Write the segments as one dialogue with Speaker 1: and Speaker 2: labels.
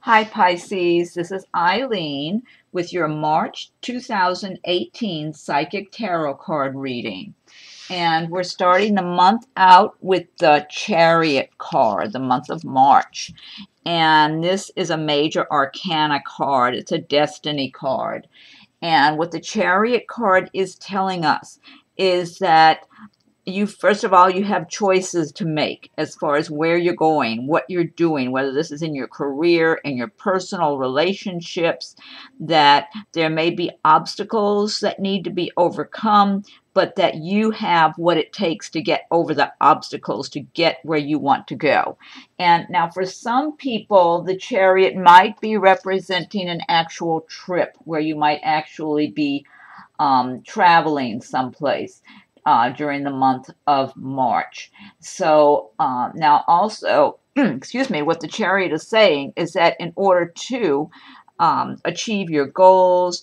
Speaker 1: Hi Pisces, this is Eileen with your March 2018 Psychic Tarot card reading. And we're starting the month out with the Chariot card, the month of March. And this is a major arcana card. It's a destiny card. And what the Chariot card is telling us is that first of all, you have choices to make as far as where you're going, what you're doing, whether this is in your career, in your personal relationships, that there may be obstacles that need to be overcome, but that you have what it takes to get over the obstacles to get where you want to go. And now for some people, the Chariot might be representing an actual trip where you might actually be traveling someplace during the month of March. So now also, excuse me, what the Chariot is saying is that in order to achieve your goals,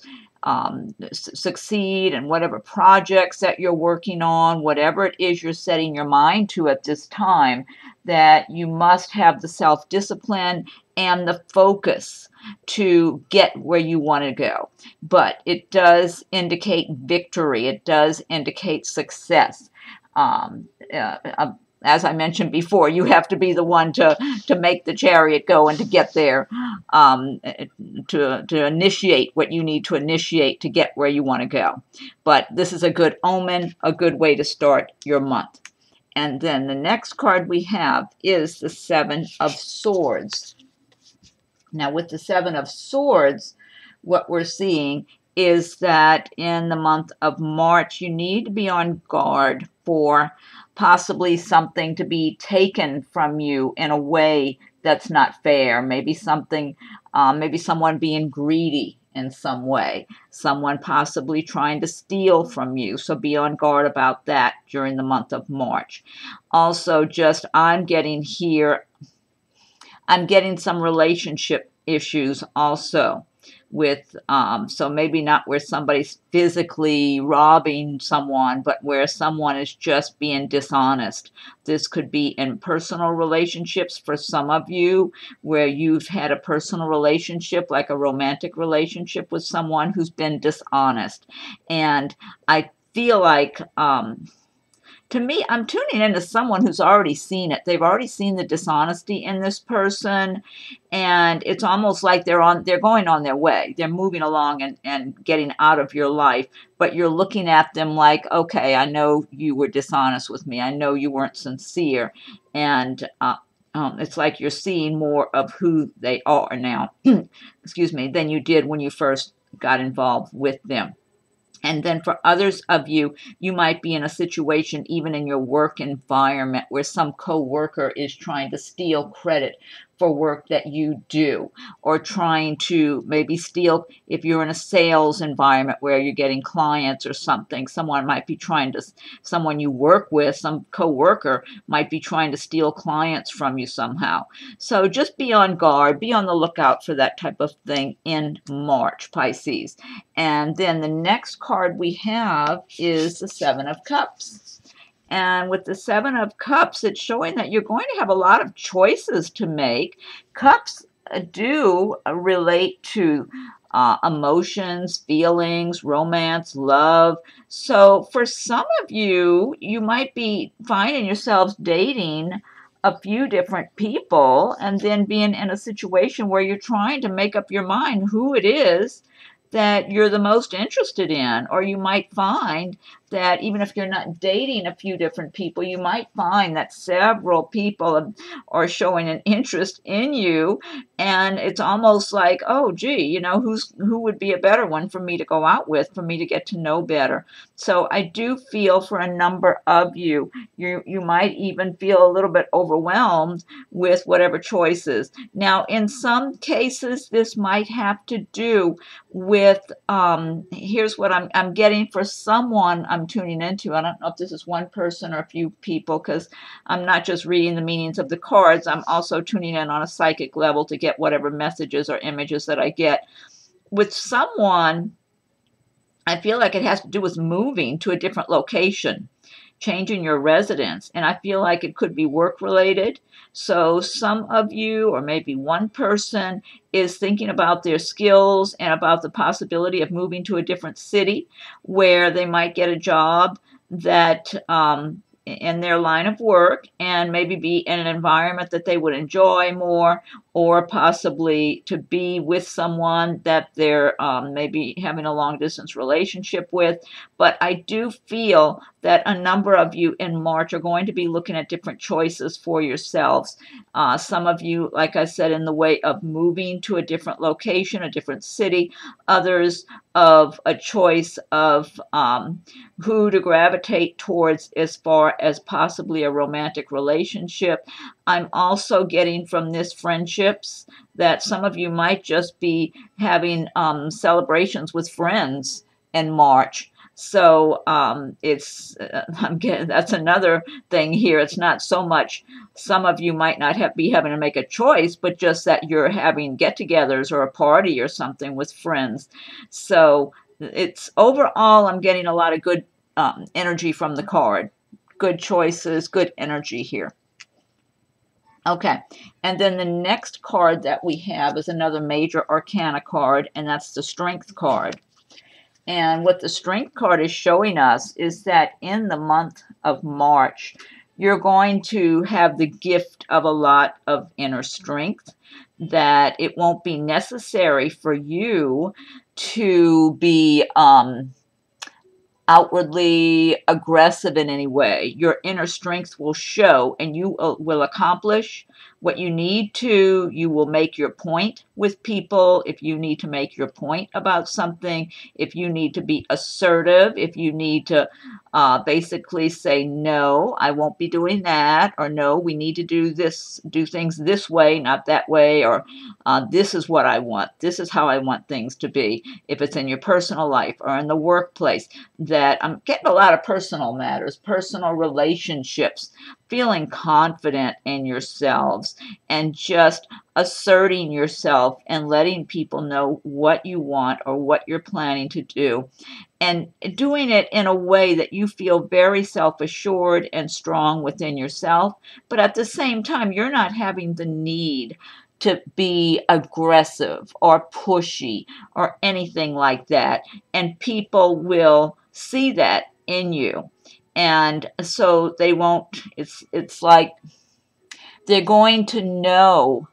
Speaker 1: succeed in whatever projects that you're working on, whatever it is you're setting your mind to at this time, that you must have the self-discipline and the focus to get where you want to go. But it does indicate victory. It does indicate success. As I mentioned before, you have to be the one to make the Chariot go and to get there, to initiate what you need to initiate to get where you want to go. But this is a good omen, a good way to start your month. And then the next card we have is the Seven of Swords. Now, with the Seven of Swords, what we're seeing is that in the month of March, you need to be on guard for possibly something to be taken from you in a way that's not fair. Maybe something, maybe someone being greedy in some way, someone possibly trying to steal from you. So be on guard about that during the month of March. Also, I'm getting some relationship issues also with, so maybe not where somebody's physically robbing someone, but where someone is just being dishonest. This could be in personal relationships for some of you, where you've had a personal relationship, like a romantic relationship with someone who's been dishonest. And I feel like, to me, I'm tuning into someone who's already seen it. They've already seen the dishonesty in this person, and it's almost like they're going on their way. They're moving along and getting out of your life, but you're looking at them like, okay, I know you were dishonest with me. I know you weren't sincere, and it's like you're seeing more of who they are now, excuse me, than you did when you first got involved with them. And then for others of you, you might be in a situation, even in your work environment, where some coworker is trying to steal credit for work that you do, or trying to maybe steal, if you're in a sales environment where you're getting clients or something, someone you work with, some coworker might be trying to steal clients from you somehow. So just be on guard, be on the lookout for that type of thing in March, Pisces. And then the next card we have is the Seven of Cups. And with the Seven of Cups, it's showing that you're going to have a lot of choices to make. Cups do relate to emotions, feelings, romance, love. So for some of you, you might be finding yourselves dating a few different people and then being in a situation where you're trying to make up your mind who it is that you're the most interested in. Or you might find that even if you're not dating a few different people, you might find that several people are showing an interest in you, and it's almost like, oh gee, who would be a better one for me to go out with, for me to get to know better. So I do feel for a number of you, you might even feel a little bit overwhelmed with whatever choices. Now, in some cases, this might have to do with, here's what I'm getting for someone I'm tuning into. I don't know if this is one person or a few people, because I'm not just reading the meanings of the cards. I'm also tuning in on a psychic level to get whatever messages or images that I get. With someone, I feel like it has to do with moving to a different location. changing your residence. And I feel like it could be work related. So some of you, or maybe one person, is thinking about their skills and about the possibility of moving to a different city where they might get a job that in their line of work, and maybe be in an environment that they would enjoy more, or possibly to be with someone that they're maybe having a long distance relationship with. But I do feel that a number of you in March are going to be looking at different choices for yourselves. Some of you, like I said, in the way of moving to a different location, a different city. Others of a choice of who to gravitate towards as far as possibly a romantic relationship. I'm also getting from this friendships that some of you might just be having celebrations with friends in March. So that's another thing here. It's not so much some of you might not be having to make a choice, but just that you're having get-togethers or a party or something with friends. So it's overall, I'm getting a lot of good energy from the card. Good choices, good energy here. Okay, and then the next card that we have is another major arcana card, and that's the Strength card. And what the Strength card is showing us is that in the month of March, you're going to have the gift of a lot of inner strength, that it won't be necessary for you to be outwardly aggressive in any way. Your inner strength will show, and you will accomplish what you need to. You will make your point with people if you need to make your point about something, if you need to be assertive, if you need to basically say, no, I won't be doing that, or no, we need to do this, do things this way, not that way, or this is what I want, this is how I want things to be. If it's in your personal life or in the workplace, that I'm getting a lot of personal matters, personal relationships, feeling confident in yourselves, and just asserting yourself and letting people know what you want or what you're planning to do, and doing it in a way that you feel very self-assured and strong within yourself, but at the same time, you're not having the need to be aggressive or pushy or anything like that, and people will see that in you. And so they won't, it's like they're going to know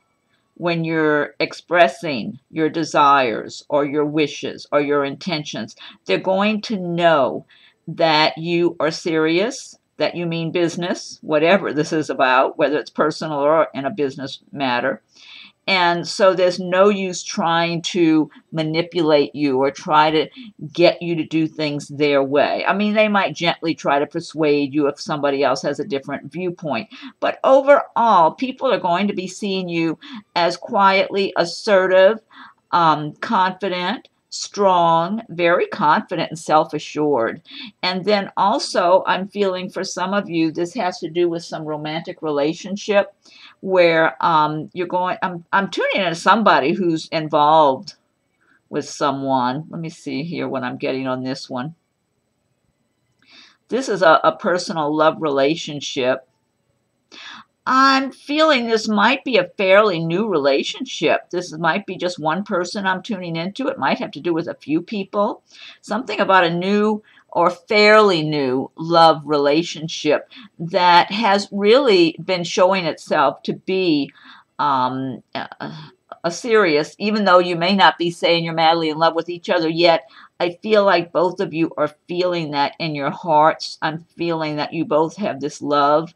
Speaker 1: when you're expressing your desires or your wishes or your intentions. They're going to know that you are serious, that you mean business, whatever this is about, whether it's personal or in a business matter. And so there's no use trying to manipulate you or try to get you to do things their way. I mean, they might gently try to persuade you if somebody else has a different viewpoint. But overall, people are going to be seeing you as quietly assertive, confident, strong, very confident and self-assured. And then also, I'm feeling for some of you, this has to do with some romantic relationship where you're going, I'm tuning into somebody who's involved with someone. Let me see here what I'm getting on this one. This is a personal love relationship. I'm feeling this might be a fairly new relationship. This might be just one person I'm tuning into. It might have to do with a few people. Something about a new or fairly new love relationship that has really been showing itself to be a serious, even though you may not be saying you're madly in love with each other yet, I feel like both of you are feeling that in your hearts. I'm feeling that you both have this love.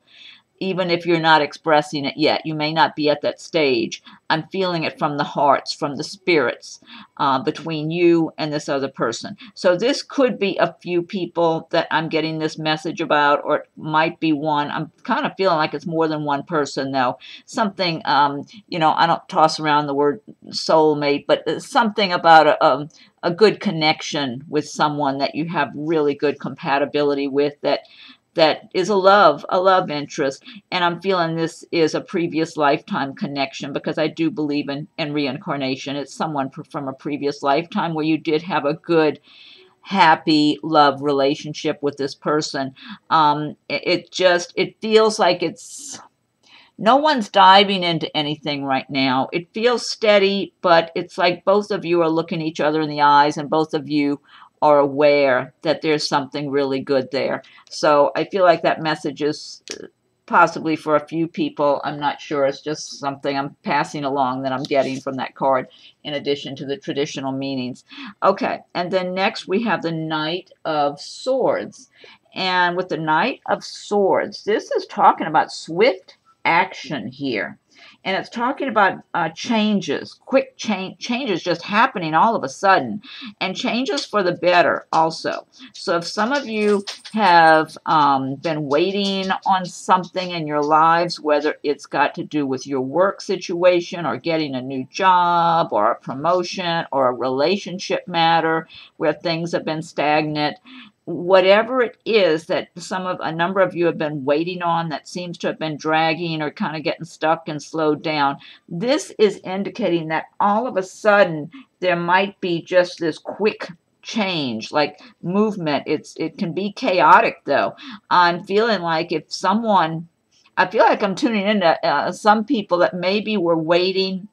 Speaker 1: Even if you're not expressing it yet, you may not be at that stage. I'm feeling it from the hearts, from the spirits, between you and this other person. So this could be a few people that I'm getting this message about, or it might be one. I'm kind of feeling like it's more than one person, though. Something, you know, I don't toss around the word soulmate, but something about a good connection with someone that you have really good compatibility with, that is a love interest. And I'm feeling this is a previous lifetime connection, because I do believe in reincarnation. It's someone from a previous lifetime where you did have a good, happy love relationship with this person. It feels like it's no one's diving into anything right now. It feels steady, but it's like both of you are looking each other in the eyes and both of you are aware that there's something really good there. So I feel like that message is possibly for a few people. I'm not sure. It's just something I'm passing along that I'm getting from that card in addition to the traditional meanings. Okay, and then next we have the Knight of Swords. And with the Knight of Swords, this is talking about swift action here. And it's talking about changes, quick changes just happening all of a sudden, and changes for the better also. So if some of you have been waiting on something in your lives, whether it's got to do with your work situation or getting a new job or a promotion or a relationship matter where things have been stagnant, whatever it is that a number of you have been waiting on that seems to have been dragging or kind of getting stuck and slowed down, this is indicating that all of a sudden there might be just this quick change, like movement. It can be chaotic though. I'm feeling like I feel like I'm tuning into some people that maybe were waiting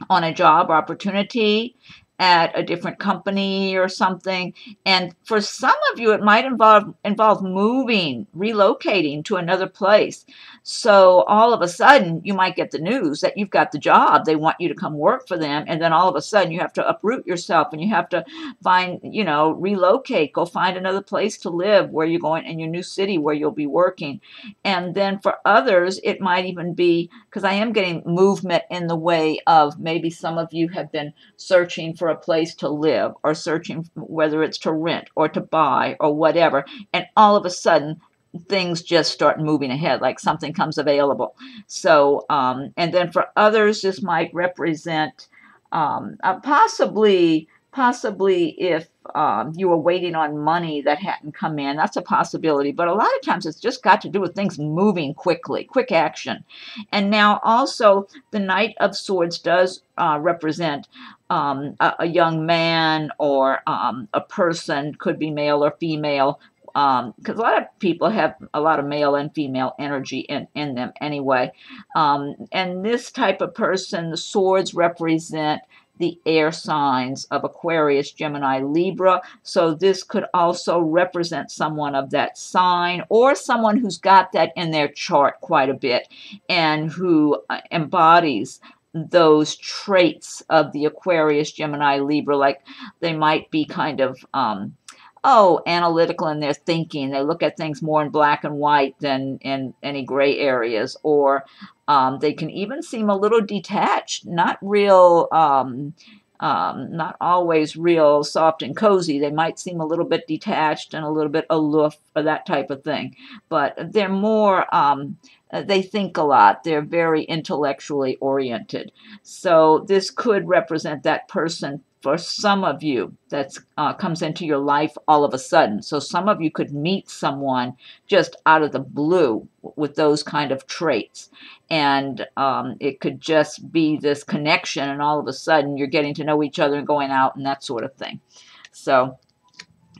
Speaker 1: on a job opportunity at a different company or something. And for some of you, it might involve moving, relocating to another place. So all of a sudden, you might get the news that you've got the job. They want you to come work for them. And then all of a sudden, you have to uproot yourself and you have to relocate, go find another place to live where you're going in your new city where you'll be working. And then for others, it might even be, because I am getting movement in the way of maybe some of you have been searching for a place to live or searching whether it's to rent or to buy or whatever, and all of a sudden things just start moving ahead, like something comes available. So and then for others this might represent possibly if you were waiting on money that hadn't come in, that's a possibility. But a lot of times it's just got to do with things moving quickly, quick action. And now also the Knight of Swords does represent a young man or a person, could be male or female, because a lot of people have a lot of male and female energy in them anyway. And this type of person, the swords represent the air signs of Aquarius, Gemini, Libra. So this could also represent someone of that sign or someone who's got that in their chart quite a bit and who embodies those traits of the Aquarius, Gemini, Libra. Like they might be kind of analytical in their thinking. They look at things more in black and white than in any gray areas. Or they can even seem a little detached, not real, not always real soft and cozy. They might seem a little bit detached and a little bit aloof or that type of thing. But they're more, they think a lot. They're very intellectually oriented. So this could represent that person for some of you that comes into your life all of a sudden. So some of you could meet someone just out of the blue with those kind of traits. And it could just be this connection, and all of a sudden you're getting to know each other and going out and that sort of thing. So,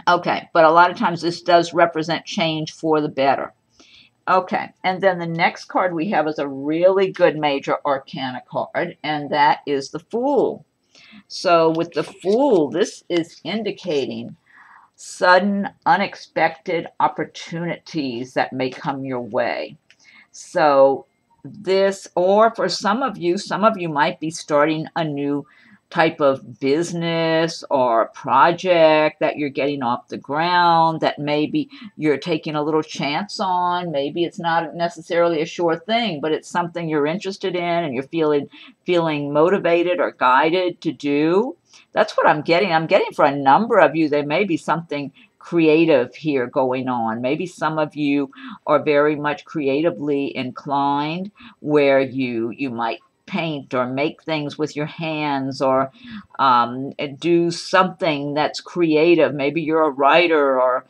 Speaker 1: okay, but a lot of times this does represent change for the better. Okay, and then the next card we have is a really good major arcana card, and that is the Fool. So with the Fool, this is indicating sudden, unexpected opportunities that may come your way. So this, or for some of you might be starting a new type of business or project that you're getting off the ground that maybe you're taking a little chance on. Maybe it's not necessarily a sure thing, but it's something you're interested in and you're feeling motivated or guided to do. That's what I'm getting. I'm getting for a number of you, there may be something creative here going on. Maybe some of you are very much creatively inclined, where you might paint or make things with your hands, or do something that's creative. Maybe you're a writer, or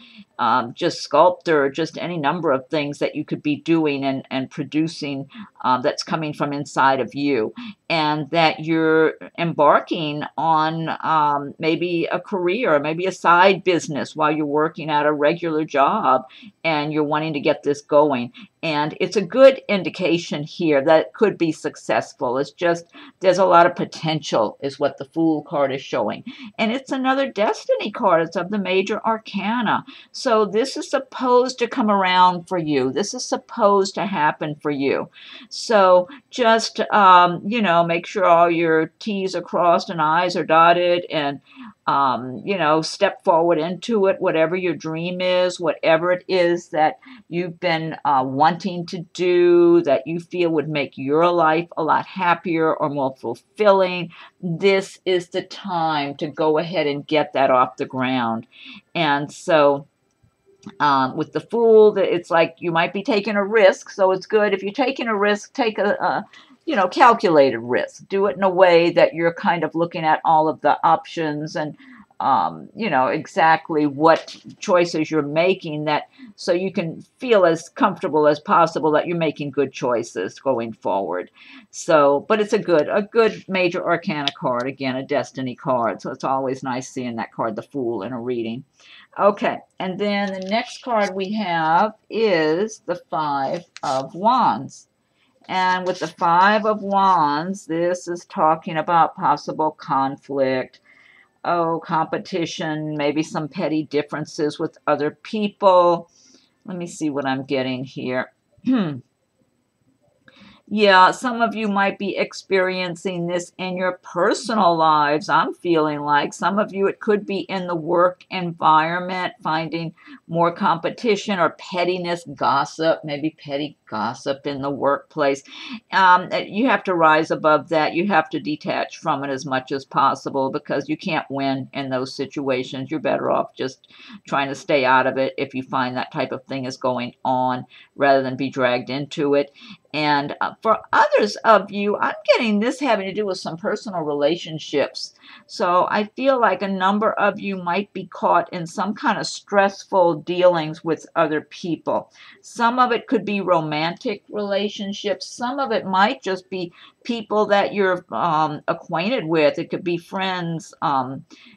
Speaker 1: just sculptor, just any number of things that you could be doing and producing that's coming from inside of you, and that you're embarking on maybe a career, maybe a side business while you're working at a regular job, and you're wanting to get this going. And it's a good indication here that it could be successful. It's just there's a lot of potential is what the Fool card is showing. And it's another destiny card. It's of the major arcana. So this is supposed to come around for you. This is supposed to happen for you. So just, you know, make sure all your T's are crossed and I's are dotted, and you know, step forward into it, whatever your dream is, whatever it is that you've been wanting to do, that you feel would make your life a lot happier or more fulfilling. This is the time to go ahead and get that off the ground. And so with the Fool, it's like you might be taking a risk. So it's good if you're taking a risk, take a you know, calculated risk. Do it in a way that you're kind of looking at all of the options and you know, exactly what choices you're making, that so you can feel as comfortable as possible that you're making good choices going forward. So, but it's a good major arcana card, again, a destiny card. So it's always nice seeing that card, the Fool, in a reading. Okay, and then the next card we have is the Five of Wands. And with the Five of Wands, this is talking about possible conflict, competition, maybe some petty differences with other people. Let me see what I'm getting here. Yeah, some of you might be experiencing this in your personal lives. I'm feeling like some of you, it could be in the work environment, finding more competition or pettiness, gossip, maybe petty gossip in the workplace. You have to rise above that. You have to detach from it as much as possible, because you can't win in those situations. You're better off just trying to stay out of it if you find that type of thing is going on, rather than be dragged into it. And for others of you, I'm getting this having to do with some personal relationships. So I feel like a number of you might be caught in some kind of stressful dealings with other people. Some of it could be romantic relationships. Some of it might just be people that you're acquainted with. It could be friends,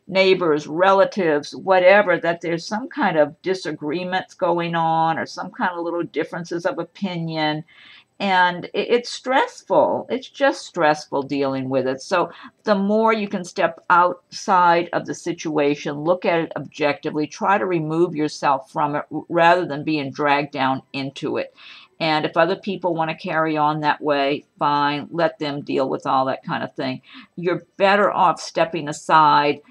Speaker 1: neighbors, relatives, whatever, that there's some kind of disagreements going on, or some kind of little differences of opinion. And it's stressful. It's just stressful dealing with it. So the more you can step outside of the situation, look at it objectively, try to remove yourself from it rather than being dragged down into it. And if other people want to carry on that way, fine, let them deal with all that kind of thing. You're better off stepping aside,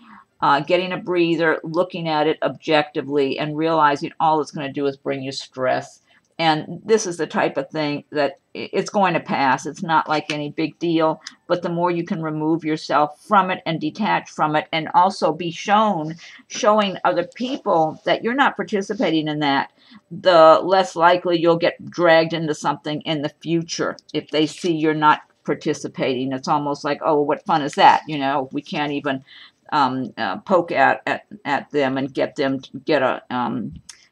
Speaker 1: getting a breather, looking at it objectively, and realizing all it's going to do is bring you stress. And this is the type of thing that it's going to pass. It's not like any big deal. But the more you can remove yourself from it and detach from it, and also be showing other people that you're not participating in that, the less likely you'll get dragged into something in the future if they see you're not participating. It's almost like, oh, what fun is that? You know, we can't even poke at them and get them to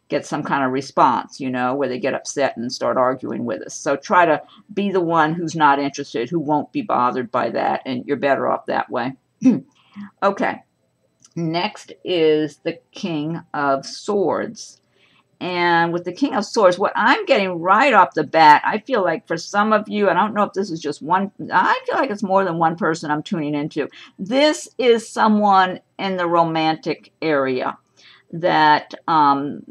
Speaker 1: get some kind of response, you know, where they get upset and start arguing with us. So try to be the one who's not interested, who won't be bothered by that, and you're better off that way. Okay, next is the King of Swords. And with the King of Swords, what I'm getting right off the bat, I feel like for some of you, I don't know if this is just one, I feel like it's more than one person I'm tuning into. This is someone in the romantic area that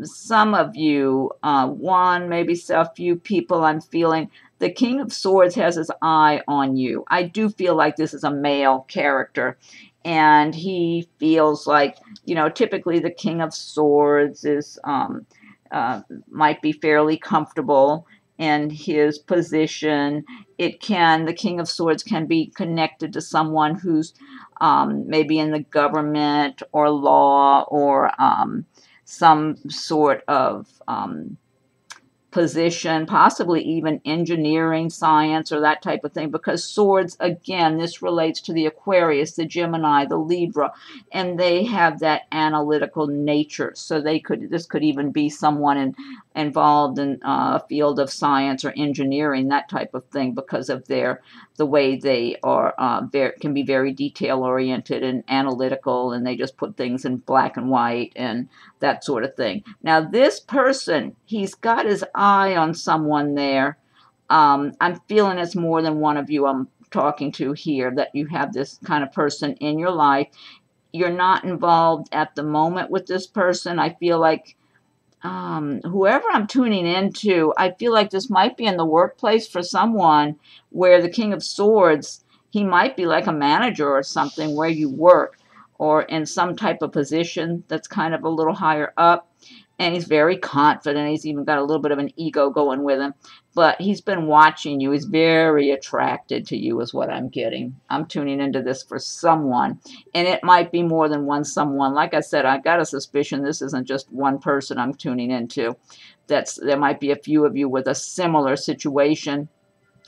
Speaker 1: some of you, maybe a few people, I'm feeling the King of Swords has his eye on you. I do feel like this is a male character, and he feels like, you know, typically the King of Swords is might be fairly comfortable in his position. The King of Swords can be connected to someone who's maybe in the government or law, or some sort of position, possibly even engineering, science, or that type of thing, because swords, again, this relates to the Aquarius, the Gemini, the Libra, and they have that analytical nature. So this could even be someone involved in a field of science or engineering, that type of thing, because of the way they are can be very detail oriented and analytical, and they just put things in black and white and that sort of thing. Now, this person, he's got his eye on someone there. I'm feeling it's more than one of you I'm talking to here, that you have this kind of person in your life. You're not involved at the moment with this person. I feel like whoever I'm tuning into, I feel like this might be in the workplace for someone, where the King of Swords, he might be like a manager or something where you work, or in some type of position that's kind of a little higher up. And he's very confident. He's even got a little bit of an ego going with him. But he's been watching you. He's very attracted to you is what I'm getting. I'm tuning into this for someone. And it might be more than one someone. Like I said, I got a suspicion this isn't just one person I'm tuning into. There might be a few of you with a similar situation,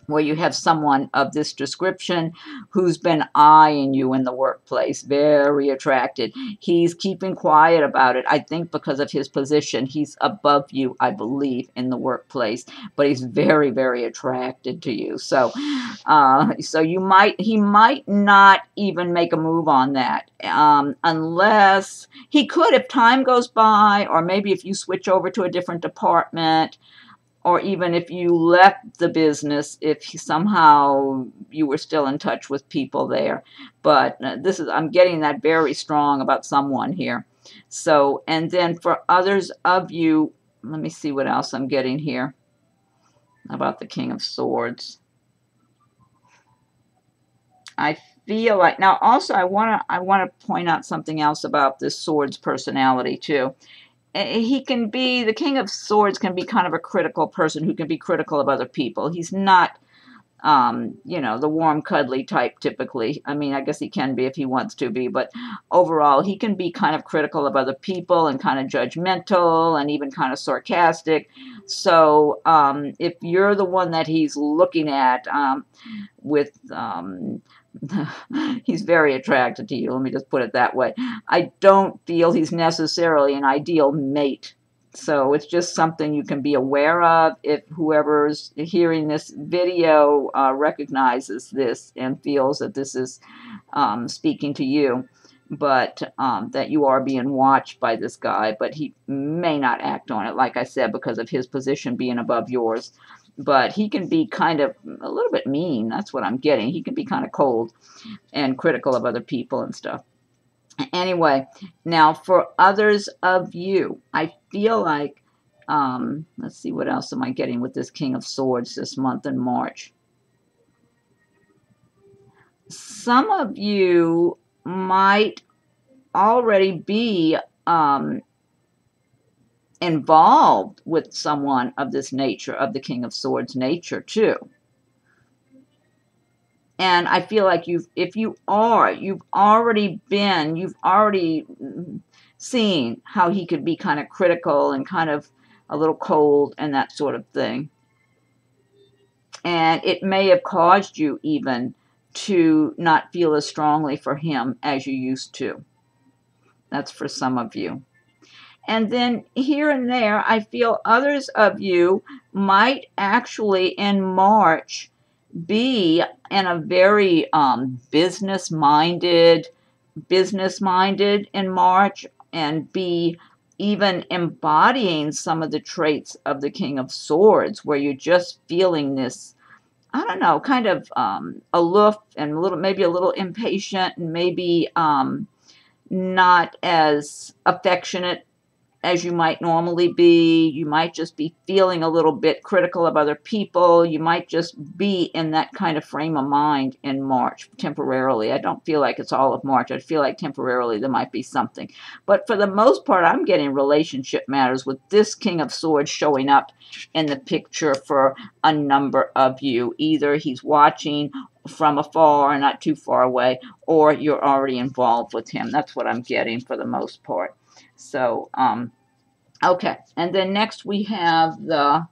Speaker 1: where you have someone of this description who's been eyeing you in the workplace, very attracted. He's keeping quiet about it, I think, because of his position. He's above you, I believe, in the workplace, but he's very, very attracted to you. So he might not even make a move on that, unless he could, if time goes by, or maybe if you switch over to a different department, or even if you left the business, if somehow you were still in touch with people there. But I'm getting that very strong about someone here. So, and then for others of you, let me see what else I'm getting here about the King of Swords. I feel like, now also I want to point out something else about this Swords personality too. The King of Swords can be kind of a critical person who can be critical of other people. He's not, the warm, cuddly type typically. I mean, I guess he can be if he wants to be, but overall, he can be kind of critical of other people and kind of judgmental and even kind of sarcastic. So if you're the one that he's looking at with... he's very attracted to you. Let me just put it that way. I don't feel he's necessarily an ideal mate. So it's just something you can be aware of if whoever's hearing this video recognizes this and feels that this is speaking to you. But that you are being watched by this guy. But he may not act on it, like I said, because of his position being above yours. But he can be kind of a little bit mean. That's what I'm getting. He can be kind of cold and critical of other people and stuff. Anyway, now for others of you, I feel like, let's see, what else am I getting with this King of Swords this month in March? Some of you might already be involved with someone of this nature, of the King of Swords nature too. And I feel like you've already seen how he could be kind of critical and kind of a little cold and that sort of thing. And it may have caused you even to not feel as strongly for him as you used to. That's for some of you. And then here and there, I feel others of you might actually in March be in a very business-minded in March, and be even embodying some of the traits of the King of Swords, where you're just feeling this, I don't know, kind of aloof and maybe a little impatient, and maybe not as affectionate as you might normally be. You might just be feeling a little bit critical of other people. You might just be in that kind of frame of mind in March temporarily. I don't feel like it's all of March. I feel like temporarily there might be something. But for the most part, I'm getting relationship matters with this King of Swords showing up in the picture for a number of you. Either he's watching from afar, not too far away, or you're already involved with him. That's what I'm getting for the most part. So, okay. And then next we have the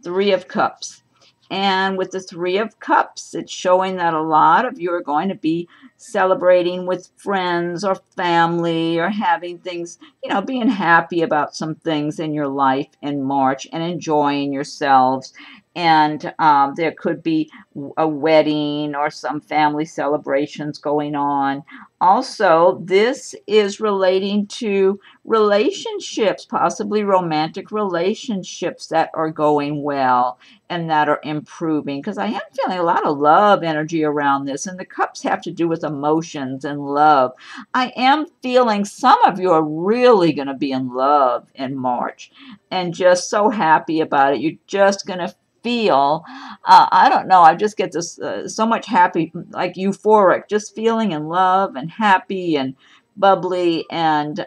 Speaker 1: Three of Cups. And with the Three of Cups, it's showing that a lot of you are going to be celebrating with friends or family or having things, being happy about some things in your life in March and enjoying yourselves. And there could be a wedding or some family celebrations going on. Also, this is relating to relationships, possibly romantic relationships that are going well and that are improving, because I am feeling a lot of love energy around this, and the cups have to do with emotions and love. I am feeling some of you are really going to be in love in March and just so happy about it. You're just going to feel, I don't know, I just get this so much happy, like euphoric, just feeling in love and happy and bubbly and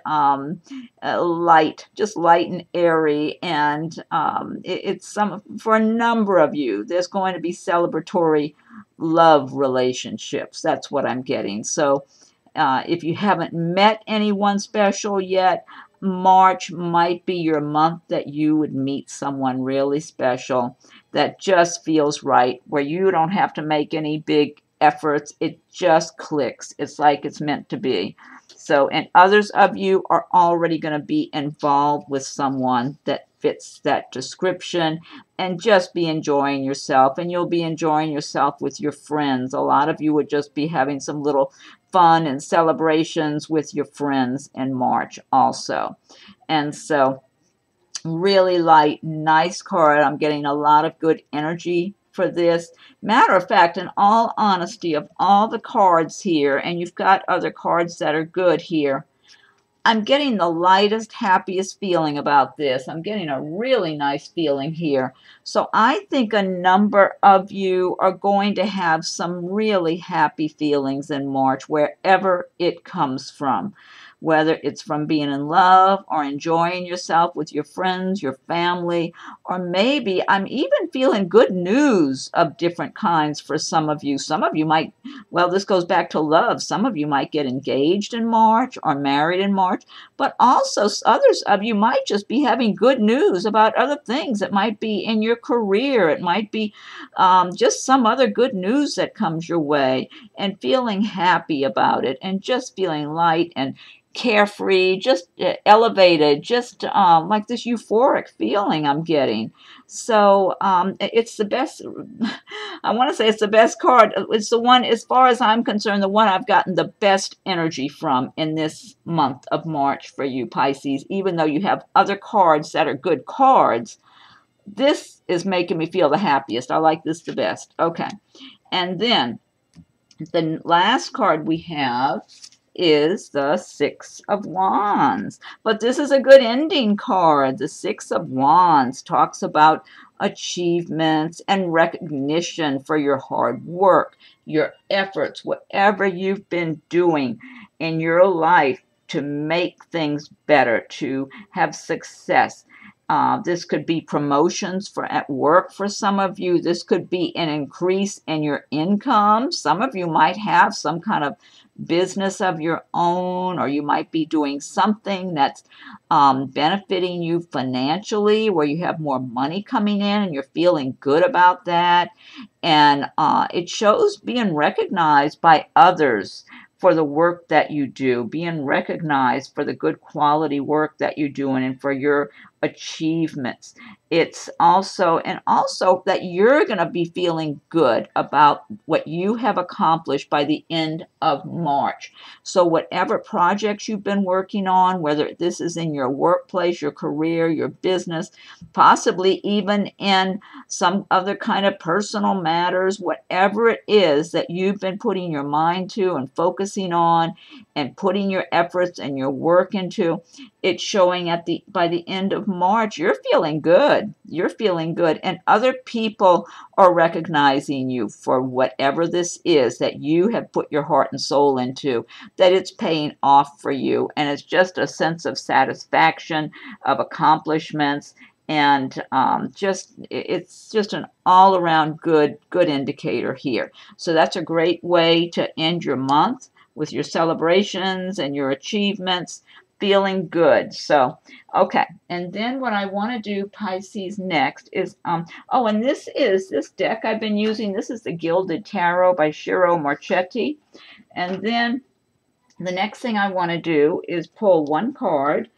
Speaker 1: light, just light and airy. And it's for a number of you, there's going to be celebratory love relationships. That's what I'm getting. So if you haven't met anyone special yet, March might be your month that you would meet someone really special that just feels right, where you don't have to make any big efforts. It just clicks. It's like it's meant to be. So, and others of you are already going to be involved with someone that fits that description and just be enjoying yourself. And you'll be enjoying yourself with your friends. A lot of you would just be having some little fun and celebrations with your friends in March also. And so, really light, nice card. I'm getting a lot of good energy for this. Matter of fact, in all honesty, of all the cards here, and you've got other cards that are good here, I'm getting the lightest, happiest feeling about this. I'm getting a really nice feeling here. So I think a number of you are going to have some really happy feelings in March, wherever it comes from. Whether it's from being in love or enjoying yourself with your friends, your family, or maybe I'm even feeling good news of different kinds for some of you. Some of you might, well, this goes back to love. Some of you might get engaged in March or married in March, but also others of you might just be having good news about other things. It might be in your career. It might be just some other good news that comes your way, and feeling happy about it and just feeling light and carefree, just elevated, just like this euphoric feeling I'm getting. So it's the best. I want to say it's the best card. It's the one, as far as I'm concerned, the one I've gotten the best energy from in this month of March for you, Pisces. Even though you have other cards that are good cards, this is making me feel the happiest. I like this the best. Okay. And then the last card we have is the Six of Wands. But this is a good ending card. The Six of Wands talks about achievements and recognition for your hard work, your efforts, whatever you've been doing in your life to make things better, to have success. This could be promotions at work for some of you. This could be an increase in your income. Some of you might have some kind of business of your own, or you might be doing something that's benefiting you financially, where you have more money coming in and you're feeling good about that. And it shows being recognized by others for the work that you do, being recognized for the good quality work that you're doing and for your achievements. It's also that you're going to be feeling good about what you have accomplished by the end of March. So whatever projects you've been working on, whether this is in your workplace, your career, your business, possibly even in some other kind of personal matters, whatever it is that you've been putting your mind to and focusing on and putting your efforts and your work into, it's showing by the end of March, you're feeling good. You're feeling good. And other people are recognizing you for whatever this is that you have put your heart and soul into, that it's paying off for you. And it's just a sense of satisfaction, of accomplishments. And it's just an all-around good indicator here. So that's a great way to end your month, with your celebrations and your achievements. feeling good. So, okay. And then what I want to do, Pisces, next is, oh, and this deck I've been using. This is the Gilded Tarot by Ciro Marchetti. And then the next thing I want to do is pull one card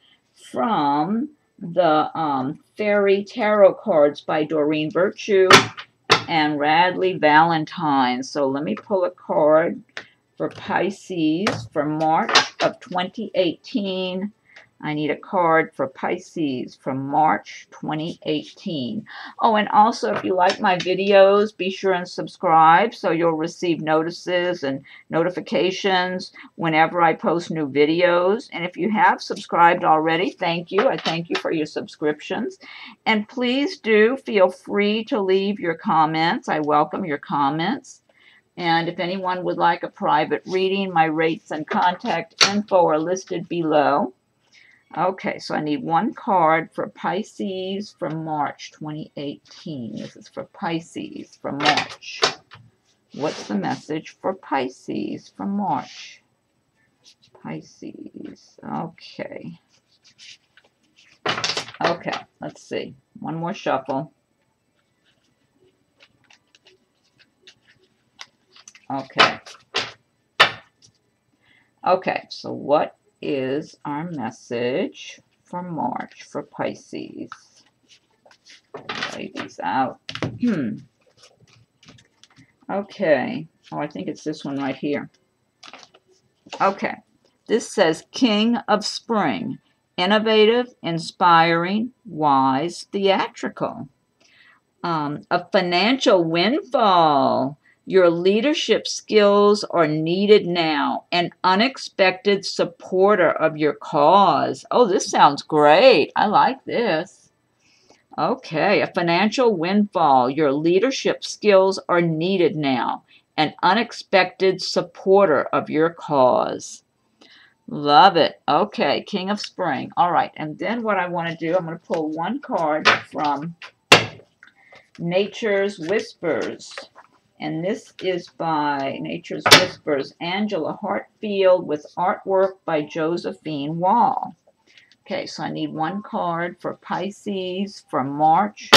Speaker 1: from the Fairy Tarot cards by Doreen Virtue and Radleigh Valentine. So let me pull a card for Pisces for March of 2018. I need a card for Pisces from March 2018. Oh, and also if you like my videos, be sure and subscribe so you'll receive notices and notifications whenever I post new videos. And if you have subscribed already, thank you. I thank you for your subscriptions. And please do feel free to leave your comments. I welcome your comments. And if anyone would like a private reading, my rates and contact info are listed below. Okay, so I need one card for Pisces from March 2018. This is for Pisces from March. What's the message for Pisces from March? Pisces. Okay. Okay, let's see. One more shuffle. Okay. Okay, so what is our message for March for Pisces? Lay these out. Okay. Oh, I think it's this one right here. Okay. This says King of Spring. Innovative, inspiring, wise, theatrical. A financial windfall. Your leadership skills are needed now. An unexpected supporter of your cause. Oh, this sounds great. I like this. Okay, a financial windfall. Your leadership skills are needed now. An unexpected supporter of your cause. Love it. Okay, King of Spring. All right, and then what I want to do, I'm going to pull one card from Nature's Whispers. And this is by Nature's Whispers, Angela Hartfield, with artwork by Josephine Wall. Okay, so I need one card for Pisces for March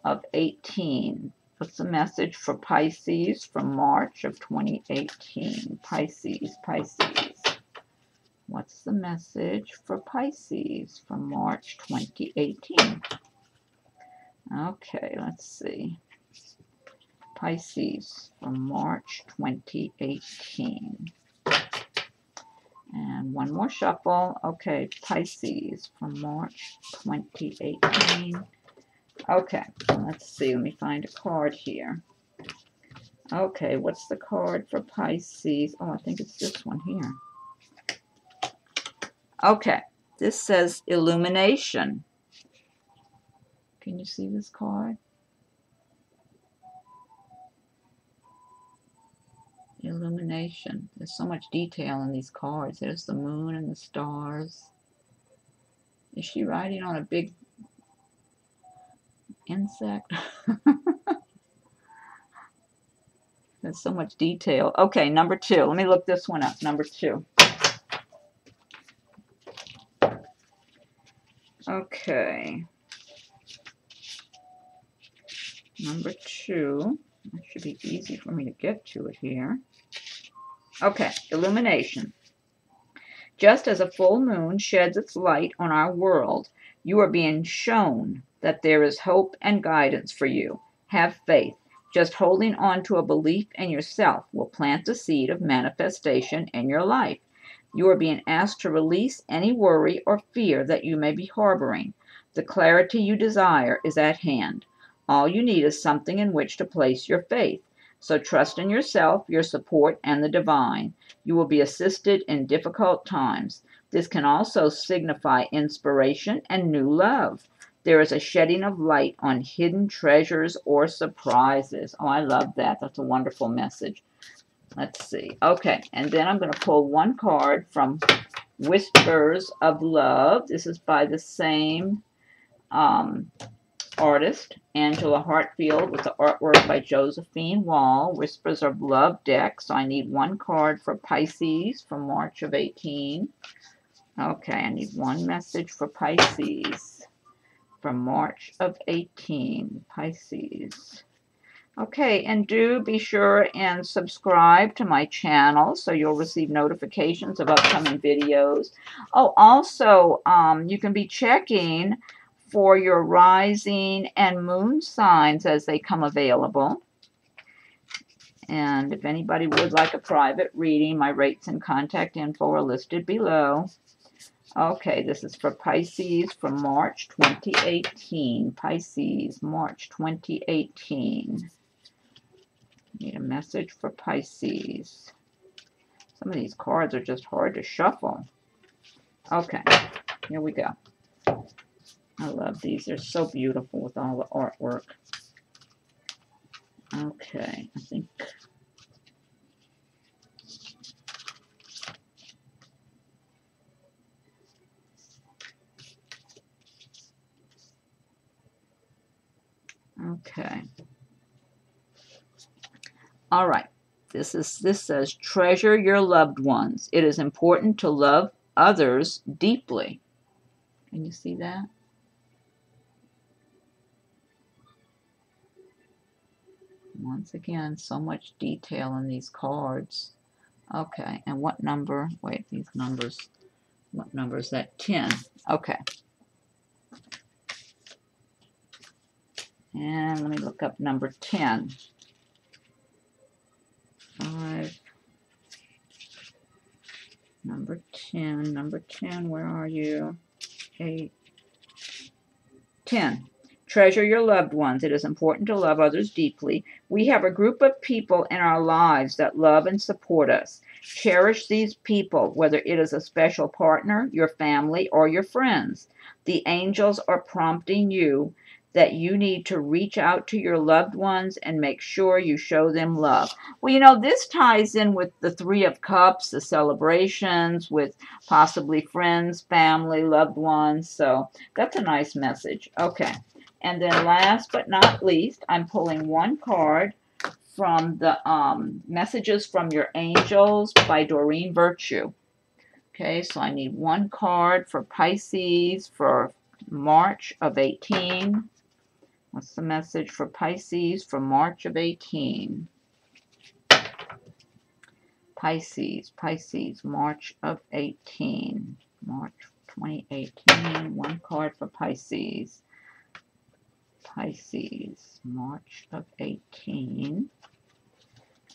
Speaker 1: of 18. What's the message for Pisces from March of 2018? Pisces, Pisces. What's the message for Pisces from March 2018? Okay, let's see. Pisces from March 2018. And one more shuffle. Okay, Pisces from March 2018. Okay, let's see. Let me find a card here. Okay, what's the card for Pisces? Oh, I think it's this one here. Okay, this says Illumination. Can you see this card? Illumination. There's so much detail in these cards. There's the moon and the stars. Is she riding on a big insect? There's so much detail. Okay, number 2. Let me look this one up. Number 2. Okay. Number 2. It should be easy for me to get to it here. Okay, illumination. Just as a full moon sheds its light on our world, you are being shown that there is hope and guidance for you. Have faith. Just holding on to a belief in yourself will plant the seed of manifestation in your life. You are being asked to release any worry or fear that you may be harboring. The clarity you desire is at hand. All you need is something in which to place your faith. So trust in yourself, your support, and the divine. You will be assisted in difficult times. This can also signify inspiration and new love. There is a shedding of light on hidden treasures or surprises. Oh, I love that. That's a wonderful message. Let's see. Okay, and then I'm going to pull one card from Whispers of Love. This is by the same artist, Angela Hartfield, with the artwork by Josephine Wall, Whispers of Love deck. So I need one card for Pisces from March of 18. Okay, I need one message for Pisces from March of 18. Pisces. Okay, and do be sure and subscribe to my channel so you'll receive notifications of upcoming videos. Oh, also, you can be checking for your rising and moon signs as they come available. And if anybody would like a private reading, my rates and contact info are listed below. Okay, this is for Pisces from March 2018. Pisces, March 2018. Need a message for Pisces. Some of these cards are just hard to shuffle. Okay, here we go. I love these. They're so beautiful with all the artwork. Okay, I think... Okay. All right. This says, treasure your loved ones. It is important to love others deeply. Can you see that? Once again, so much detail in these cards. Okay, and what number? Wait, these numbers. What number is that? 10. Okay. And let me look up number 10. 5. Number 10. Number 10, where are you? 8. 10. Treasure your loved ones. It is important to love others deeply. We have a group of people in our lives that love and support us. Cherish these people, whether it is a special partner, your family, or your friends. The angels are prompting you that you need to reach out to your loved ones and make sure you show them love. Well, you know, this ties in with the Three of Cups, the celebrations with possibly friends, family, loved ones. So that's a nice message. Okay. And then last but not least, I'm pulling one card from the Messages from Your Angels by Doreen Virtue. Okay, so I need one card for Pisces for March of 18. What's the message for Pisces for March of 18? Pisces, March of 18. March 2018. One card for Pisces. Pisces, March of 18.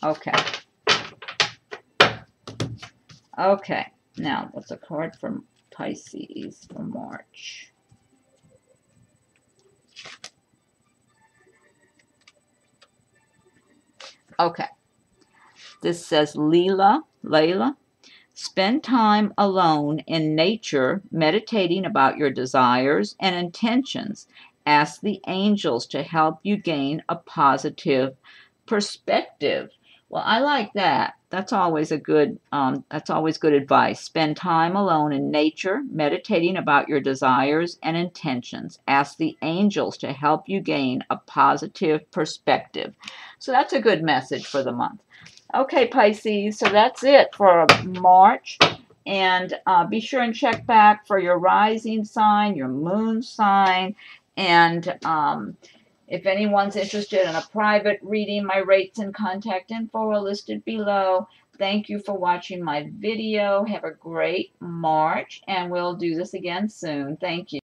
Speaker 1: Okay. Okay. Now, what's a card from Pisces for March? Okay. This says Layla. Spend time alone in nature, meditating about your desires and intentions. Ask the angels to help you gain a positive perspective. Well, I like that. That's always good advice. Spend time alone in nature, meditating about your desires and intentions. Ask the angels to help you gain a positive perspective. So that's a good message for the month. Okay, Pisces, so that's it for March. And be sure and check back for your rising sign, your moon sign, and if anyone's interested in a private reading, my rates and contact info are listed below. Thank you for watching my video. Have a great March, and we'll do this again soon. Thank you.